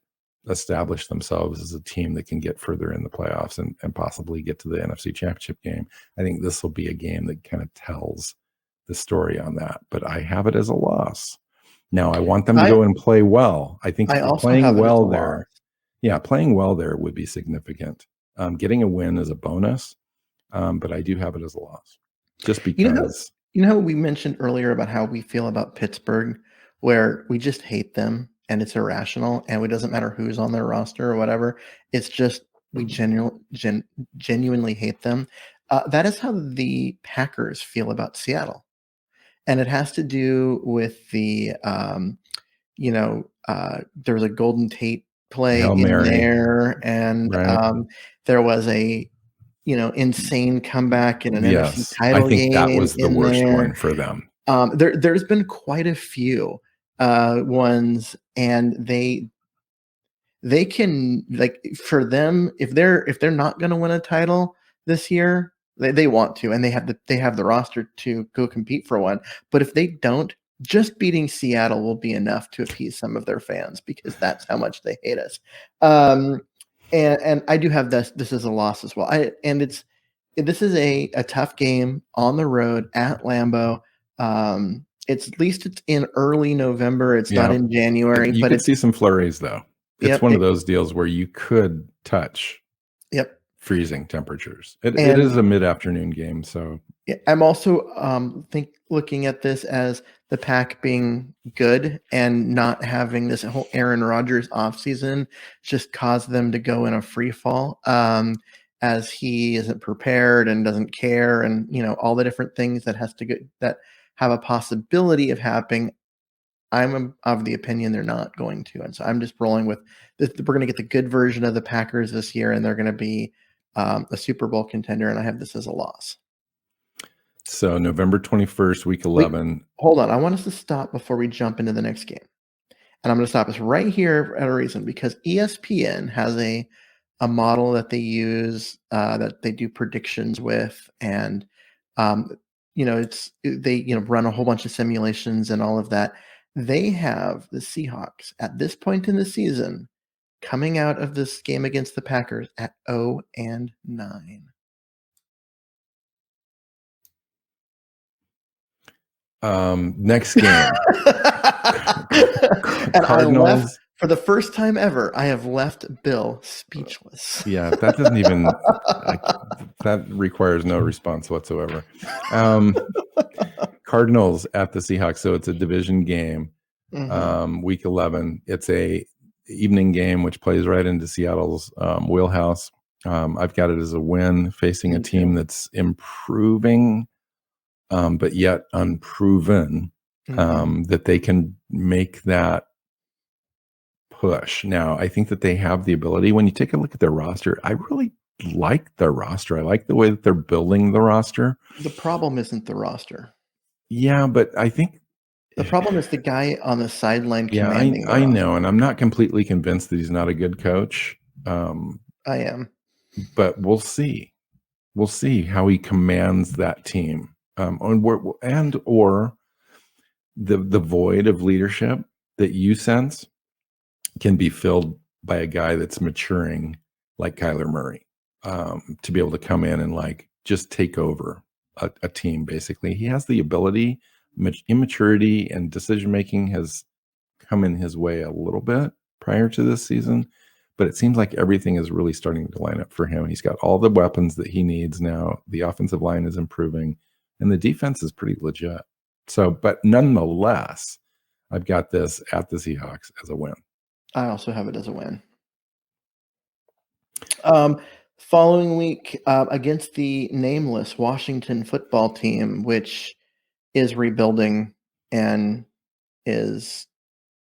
establish themselves as a team that can get further in the playoffs and possibly get to the NFC Championship game? I think this will be a game that kind of tells the story on that, but I have it as a loss. Now I want them to go and play well. I think playing well there. Yeah, playing well there would be significant. Getting a win is a bonus, but I do have it as a loss. Just because we mentioned earlier about how we feel about Pittsburgh, where we just hate them. And it's irrational, and it doesn't matter who's on their roster or whatever. It's just we genuinely hate them. That is how the Packers feel about Seattle, and it has to do with the there's a Golden Tate play in there, and there was a insane comeback in an NFC title game. I think that was the worst one for them. There's been quite a few ones, and they can, like, for them, if they're not going to win a title this year, they want to, and they have the roster to go compete for one. But if they don't, just beating Seattle will be enough to appease some of their fans, because that's how much they hate us. And I do have this as a loss as well. This is a tough game on the road at Lambeau. At least it's in early November. It's not in January. You could see some flurries, though. It's one of those deals where you could touch. Yep. freezing temperatures. It And is a mid-afternoon game, so I'm also looking at this as the Pack being good and not having this whole Aaron Rodgers offseason just caused them to go in a free fall as he isn't prepared and doesn't care, and all the different things that that have a possibility of happening. I'm of the opinion they're not going to, and so I'm just rolling with this. We're going to get the good version of the Packers this year, and they're going to be a Super Bowl contender, and I have this as a loss. So November 21st, week 11. Hold on. I want us to stop before we jump into the next game. And I'm going to stop us right here at a reason, because ESPN has a model that they use that they do predictions with. And, they run a whole bunch of simulations and all of that. They have the Seahawks at this point in the season coming out of this game against the Packers at 0-9. Next game. And Cardinals. For the first time ever, I have left Bill speechless. Yeah, that doesn't even that requires no response whatsoever. Cardinals at the Seahawks, so it's a division game. Week 11. It's a evening game, which plays right into Seattle's wheelhouse. I've got it as a win, facing a team that's improving, but yet unproven, that they can make that push. Now, I think that they have the ability. When you take a look at their roster, I really like their roster. I like the way that they're building the roster. The problem isn't the roster. Yeah, but I think the problem is the guy on the sideline commanding. Yeah, I know, and I'm not completely convinced that he's not a good coach. I am. But we'll see. We'll see how he commands that team. Or the void of leadership that you sense can be filled by a guy that's maturing like Kyler Murray, to be able to come in and like just take over a team. Basically, he has the ability. Immaturity and decision making has come in his way a little bit prior to this season, but it seems like everything is really starting to line up for him. He's got all the weapons that he needs now. The offensive line is improving, and the defense is pretty legit. So, but nonetheless, I've got this at the Seahawks as a win. I also have it as a win. Following week against the nameless Washington football team, which is rebuilding and is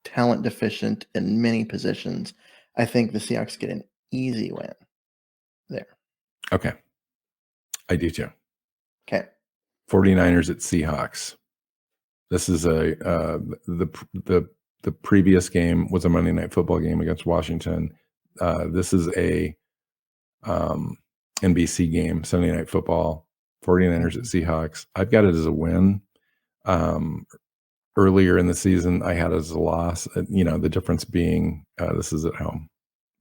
talent deficient in many positions, I think the Seahawks get an easy win there. Okay. I do too. Okay. 49ers at Seahawks. This is the previous game was a Monday Night Football game against Washington. This is a NBC game, Sunday Night Football. 49ers at Seahawks. I've got it as a win. Earlier in the season, I had it as a loss. The difference being this is at home.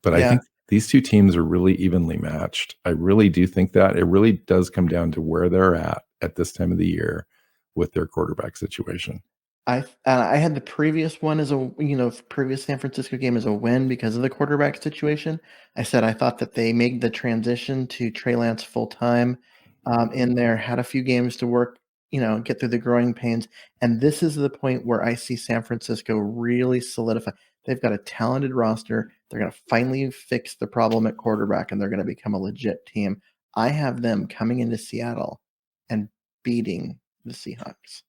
But I think these two teams are really evenly matched. I really do think that. It really does come down to where they're at this time of the year with their quarterback situation. I had the previous one as previous San Francisco game as a win because of the quarterback situation. I said I thought that they made the transition to Trey Lance full time in there, had a few games to work, get through the growing pains. And this is the point where I see San Francisco really solidify. They've got a talented roster. They're going to finally fix the problem at quarterback, and they're going to become a legit team. I have them coming into Seattle and beating the Seahawks.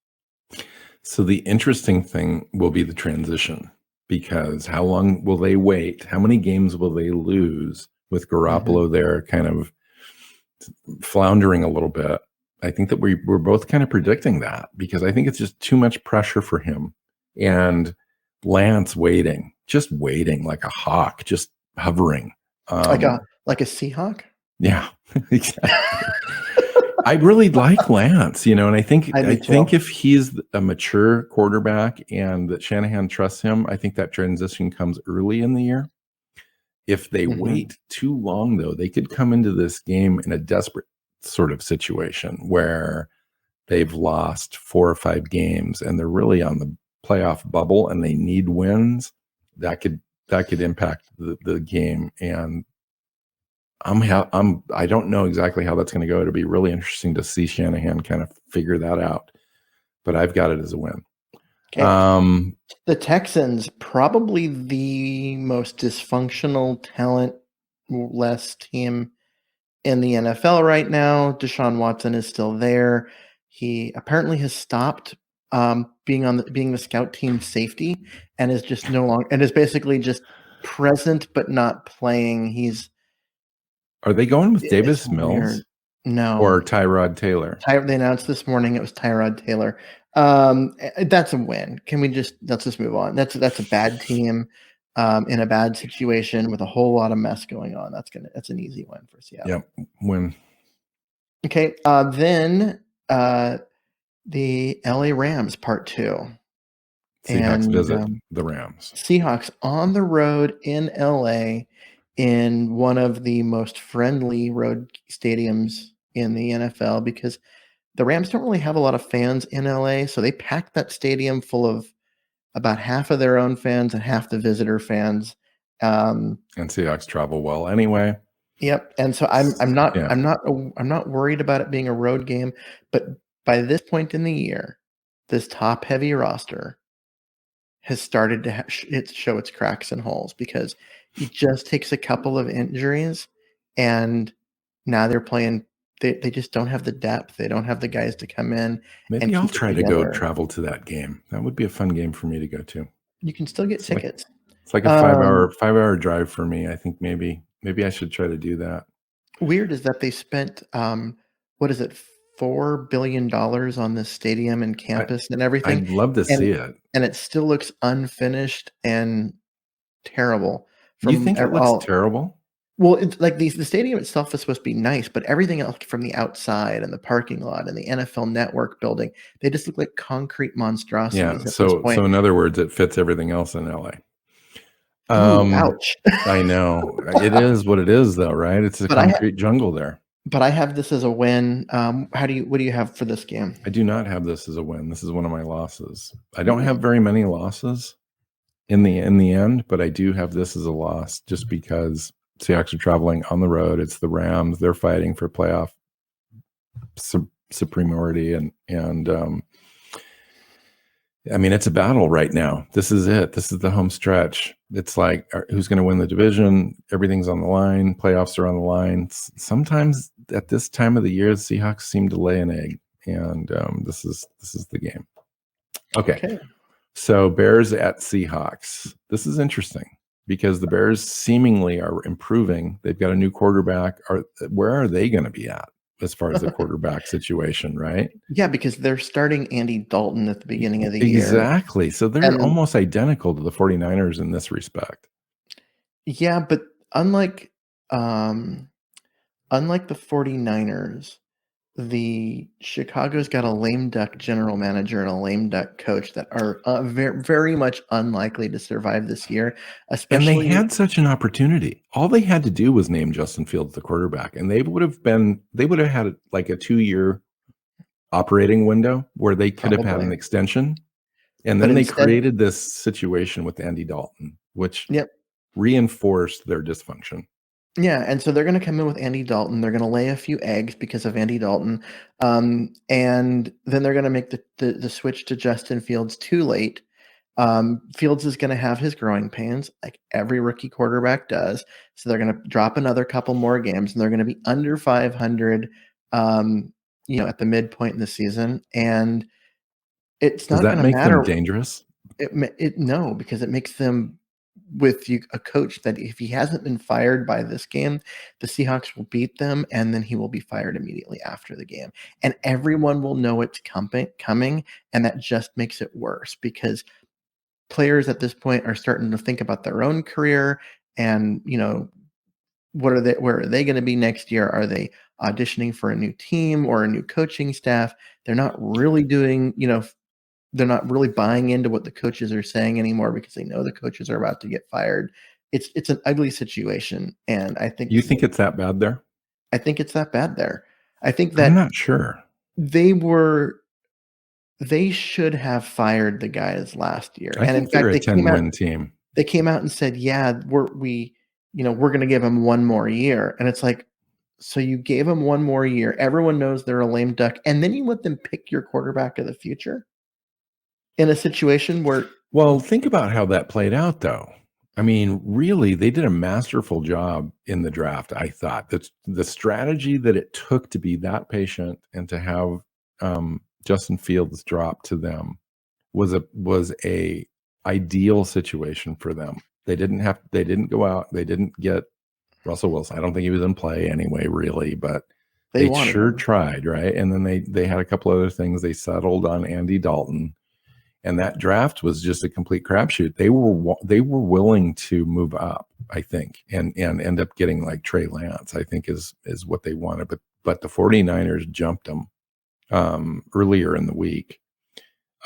So the interesting thing will be the transition, because how long will they wait? How many games will they lose with Garoppolo there kind of floundering a little bit? I think that we're both kind of predicting that, because I think it's just too much pressure for him. And Lance just waiting like a hawk, just hovering. Like a Seahawk? Yeah, exactly. I really like Lance, and I think if he's a mature quarterback and that Shanahan trusts him, I think that transition comes early in the year. If they wait too long, though, they could come into this game in a desperate sort of situation where they've lost 4 or 5 games and they're really on the playoff bubble and they need wins. That could impact the game. And I don't know exactly how that's going to go. It'll be really interesting to see Shanahan kind of figure that out. But I've got it as a win. Okay. The Texans, probably the most dysfunctional, talent-less team in the NFL right now. Deshaun Watson is still there. He apparently has stopped being the scout team safety and is just no longer and is basically just present but not playing. Are they going with Davis It's Mills weird. No. or Tyrod Taylor? They announced this morning it was Tyrod Taylor. That's a win. Let's just move on. That's a bad team in a bad situation with a whole lot of mess going on. That's an easy win for Seattle. Yep, win. Okay. Then the LA Rams part 2. Seahawks visit the Rams. Seahawks on the road in LA in one of the most friendly road stadiums in the NFL because the Rams don't really have a lot of fans in LA, so they packed that stadium full of about half of their own fans and half the visitor fans. And Seahawks travel well anyway. Yep. And so I'm not worried about it being a road game, but by this point in the year, this top heavy roster has started to show its cracks and holes because it just takes a couple of injuries and now they're playing. They just don't have the depth. They don't have the guys to come in. Maybe I'll try to go travel to that game. That would be a fun game for me to go to. You can still get tickets. It's like a 5-hour drive for me. I think maybe I should try to do that. Weird is that they spent what is it, $4 billion on this stadium and campus and everything. I'd love to see it, and it still looks unfinished and terrible. You think it looks terrible? Well, it's like the stadium itself is supposed to be nice, but everything else from the outside and the parking lot and the NFL Network building, they just look like concrete monstrosities. Yeah. So in other words, it fits everything else in LA. Ouch. I know. It is what it is, though, right? It's a concrete jungle there. But I have this as a win. What do you have for this game? I do not have this as a win. This is one of my losses. I don't have very many losses in the end, but I do have this as a loss just because Seahawks are traveling on the road. It's the Rams. They're fighting for playoff supremacy, and I mean, it's a battle right now. This is it. This is the home stretch. It's like, who's going to win the division? Everything's on the line. Playoffs are on the line. Sometimes at this time of the year, the Seahawks seem to lay an egg, and this is the game. Okay. So Bears at Seahawks. This is interesting because the Bears seemingly are improving. They've got a new quarterback. Where are they going to be at as far as the quarterback situation, right? Yeah, because they're starting Andy Dalton at the beginning of the year. Exactly. So they're almost identical to the 49ers in this respect. Yeah, but unlike the 49ers, the Chicago's got a lame duck general manager and a lame duck coach that are very, very much unlikely to survive this year. Especially, and they had such an opportunity. All they had to do was name Justin Fields the quarterback, and they would have had like a 2-year operating window where they could have had an extension. And then they created this situation with Andy Dalton, which reinforced their dysfunction. Yeah, and so they're going to come in with Andy Dalton. They're going to lay a few eggs because of Andy Dalton, and then they're going to make the switch to Justin Fields too late. Fields is going to have his growing pains, like every rookie quarterback does. So they're going to drop another couple more games, and they're going to be under 500, at the midpoint in the season. And it's not going to matter. Does that make them dangerous? No, because it makes them with a coach that if he hasn't been fired by this game, the Seahawks will beat them, and then he will be fired immediately after the game. And everyone will know it's coming, and that just makes it worse because players at this point are starting to think about their own career and, where are they going to be next year? Are they auditioning for a new team or a new coaching staff? They're not really doing, they're not really buying into what the coaches are saying anymore because they know the coaches are about to get fired. It's an ugly situation, and I think think it's that bad there. I think it's that bad there. I think that I'm not sure they should have fired the guys last year. And in fact, they came out and said, "Yeah, we're going to give him one more year. And it's like, so you gave him one more year. Everyone knows they're a lame duck. And then you let them pick your quarterback of the future in a situation where. Well, think about how that played out, though. I mean, really, they did a masterful job in the draft. I thought that the strategy that it took to be that patient and to have Justin Fields drop to them was a ideal situation for them. They didn't go out. They didn't get Russell Wilson. I don't think he was in play anyway, really, but they sure tried, right? And then they had a couple other things. They settled on Andy Dalton. And that draft was just a complete crapshoot. They were willing to move up, I think, and end up getting like Trey Lance, I think is what they wanted. But the 49ers jumped them earlier in the week,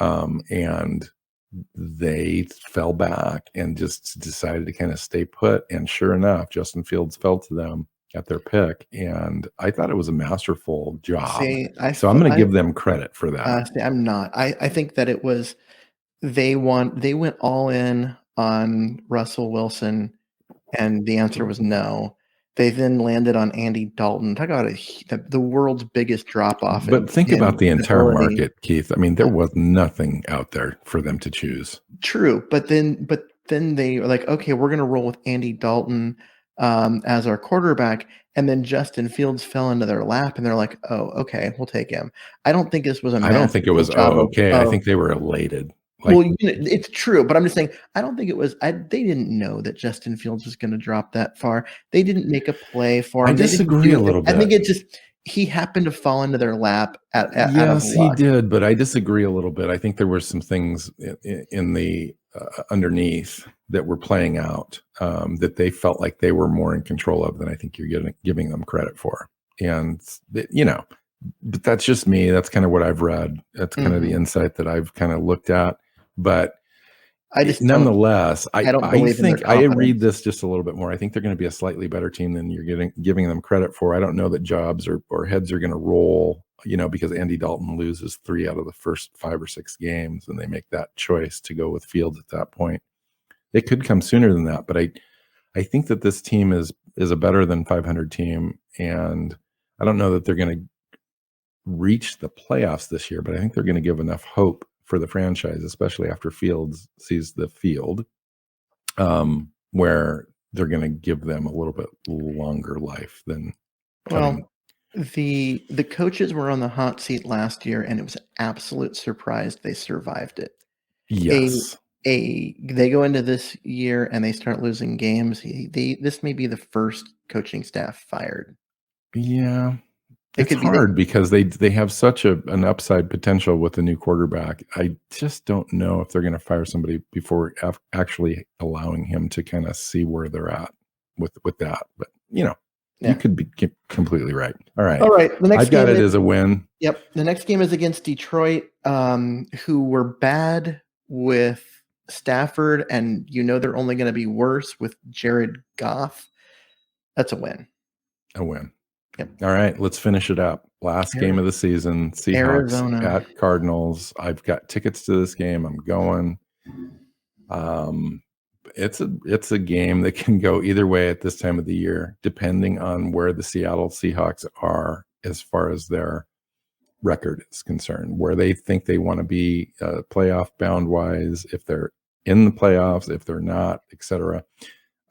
and they fell back and just decided to kind of stay put. And sure enough, Justin Fields fell to them at their pick, and I thought it was a masterful job. So I'm going to give them credit for that. I'm not. I think that it was. They went all in on Russell Wilson, and the answer was no. They then landed on Andy Dalton. Talk about the world's biggest drop off. But think about the entire market, Keith. I mean, there was nothing out there for them to choose. True, but then they were like, okay, we're going to roll with Andy Dalton as our quarterback, and then Justin Fields fell into their lap, and they're like, oh, okay, we'll take him. I don't think this was I don't think it was okay. I think they were elated. Well, it's true, but I'm just saying, I don't think it was. They didn't know that Justin Fields was going to drop that far. They didn't make a play for him. I disagree a little bit. I think he happened to fall into their lap. Yes, he did, but I disagree a little bit. I think there were some things in the underneath that were playing out that they felt like they were more in control of than I think you're giving them credit for. And but that's just me. That's kind of what I've read. That's kind of the insight that I've kind of looked at. But nonetheless, I think I read this just a little bit more. I think they're going to be a slightly better team than you're giving them credit for. I don't know that jobs or heads are going to roll, because Andy Dalton loses 3 out of the first 5 or 6 games, and they make that choice to go with Fields at that point. It could come sooner than that, but I think that this team is a better than 500 team, and I don't know that they're going to reach the playoffs this year, but I think they're going to give enough hope for the franchise, especially after Fields sees the field, where they're going to give them a little bit longer life than. Well, the coaches were on the hot seat last year, and it was an absolute surprise they survived it. Yes. They go into this year and they start losing games. This may be the first coaching staff fired. Yeah. It's hard because they have such an upside potential with the new quarterback. I just don't know if they're going to fire somebody before actually allowing him to kind of see where they're at with that. But you could be completely right. All right. The next I've got it as a win. Yep. The next game is against Detroit, who were bad with Stafford, and they're only going to be worse with Jared Goff. That's a win. A win. Yep. All right, let's finish it up. Last game of the season, Seahawks Arizona at Cardinals. I've got tickets to this game. I'm going. It's a game that can go either way at this time of the year, depending on where the Seattle Seahawks are as far as their record is concerned, where they think they want to be playoff bound wise, if they're in the playoffs, if they're not, etc.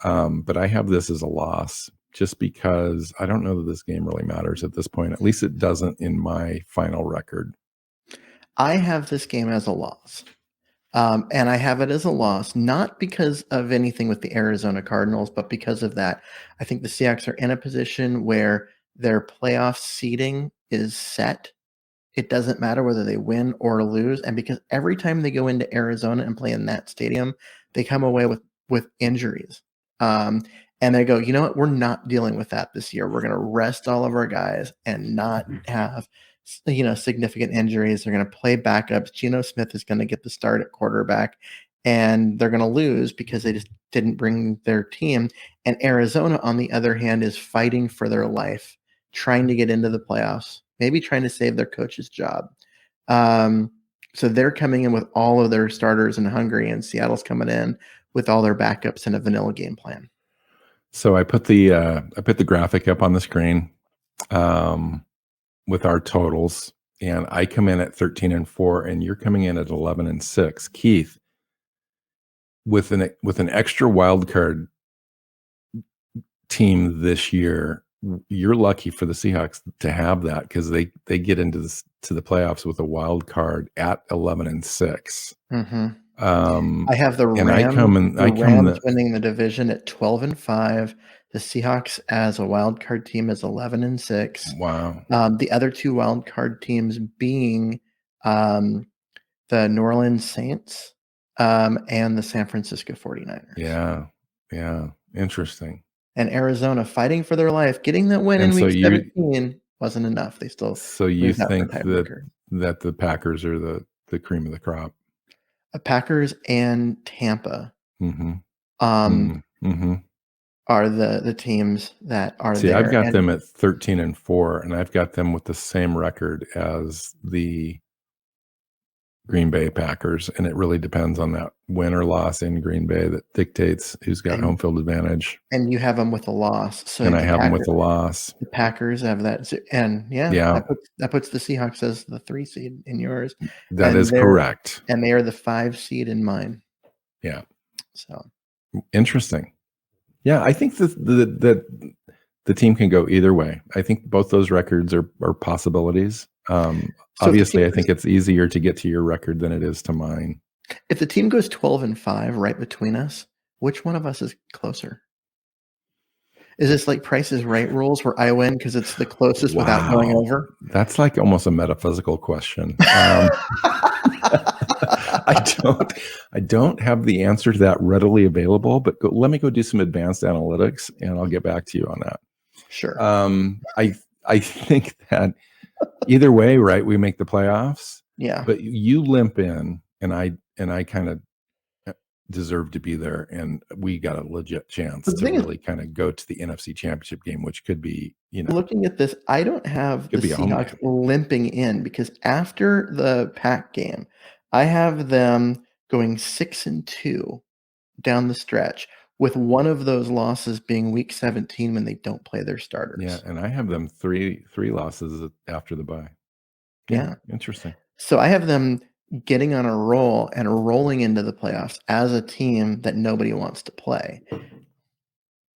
But I have this as a loss, just because I don't know that this game really matters at this point. At least it doesn't in my final record. I have this game as a loss. And I have it as a loss, not because of anything with the Arizona Cardinals, but because of that. I think the Seahawks are in a position where their playoff seeding is set. It doesn't matter whether they win or lose. And because every time they go into Arizona and play in that stadium, they come away with injuries. And they go, you know what? We're not dealing with that this year. We're going to rest all of our guys and not have, significant injuries. They're going to play backups. Geno Smith is going to get the start at quarterback, and they're going to lose because they just didn't bring their team. And Arizona, on the other hand, is fighting for their life, trying to get into the playoffs, maybe trying to save their coach's job. So they're coming in with all of their starters and hungry, and Seattle's coming in with all their backups and a vanilla game plan. So I put the graphic up on the screen with our totals, and I come in at 13-4, and you're coming in at 11-6. Keith, with an extra wild card team this year, you're lucky for the Seahawks to have that, because they get into the playoffs with a wild card at 11-6. Mm-hmm. I have the Rams. And I Rams winning the division at 12-5. The Seahawks as a wild card team is 11-6. Wow. The other two wild card teams being the New Orleans Saints and the San Francisco 49ers. Yeah. Interesting. And Arizona fighting for their life, getting that win in week 17 wasn't enough. They still. So you think that the Packers are the cream of the crop? Packers and Tampa are the teams that are there. I've got them at 13-4, and I've got them with the same record as the Green Bay Packers, and it really depends on that win or loss in Green Bay that dictates who's got home field advantage. And you have them with a loss. And I have them with a loss. The Packers have that. And that puts the Seahawks as the 3 seed in yours. That is correct. And they are the 5 seed in mine. Yeah. So interesting. Yeah, I think that the team can go either way. I think both those records are possibilities. Obviously, I think it's easier to get to your record than it is to mine. If the team goes 12-5 right between us, which one of us is closer? Is this like Price is Right rules where I win because it's the closest without going over? That's like almost a metaphysical question. I don't have the answer to that readily available, but let me go do some advanced analytics, and I'll get back to you on that. Sure. I think that either way, right, we make the playoffs. Yeah. But you limp in, and I kind of deserve to be there, and we got a legit chance to really kind of go to the NFC Championship game, which could be, looking at this, I don't have the Seahawks limping in, because after the Pack game, I have them going 6-2 down the stretch, with one of those losses being week 17 when they don't play their starters. Yeah, and I have them three losses after the bye. Yeah. Interesting. So I have them getting on a roll and rolling into the playoffs as a team that nobody wants to play.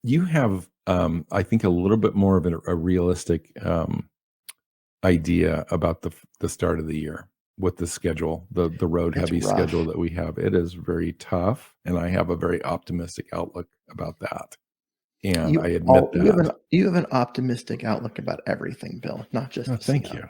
You have, I think, a little bit more of a realistic idea about the start of the year with the schedule, the road heavy schedule that we have. It is very tough, and I have a very optimistic outlook about that. And I admit that you have an optimistic outlook about everything, Bill, not just. Thank you.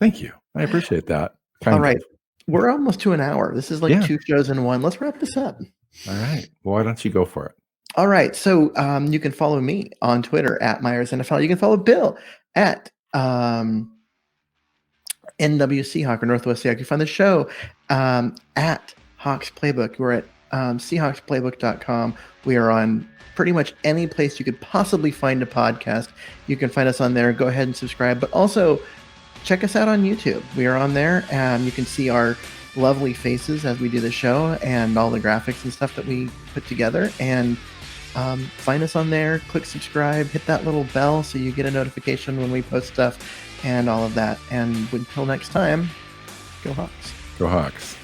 Thank you. I appreciate that. All right. We're almost to an hour. This is like 2 shows in one. Let's wrap this up. All right. Well, why don't you go for it? All right. So you can follow me on Twitter at Myers NFL. You can follow Bill at NW Seahawk or Northwest Seahawk. You find the show at Hawks Playbook. We're at SeahawksPlaybook.com. We are on pretty much any place you could possibly find a podcast. You can find us on there. Go ahead and subscribe. But also check us out on YouTube. We are on there. You can see our lovely faces as we do the show and all the graphics and stuff that we put together. And find us on there. Click subscribe. Hit that little bell so you get a notification when we post stuff and all of that. And until next time, go Hawks. Go Hawks.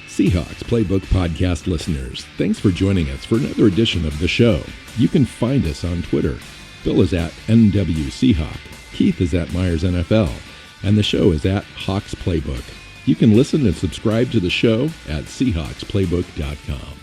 Seahawks Playbook Podcast listeners, thanks for joining us for another edition of the show. You can find us on Twitter. Bill is at NW Seahawk, Keith is at Myers NFL, and the show is at Hawks Playbook. You can listen and subscribe to the show at SeahawksPlaybook.com.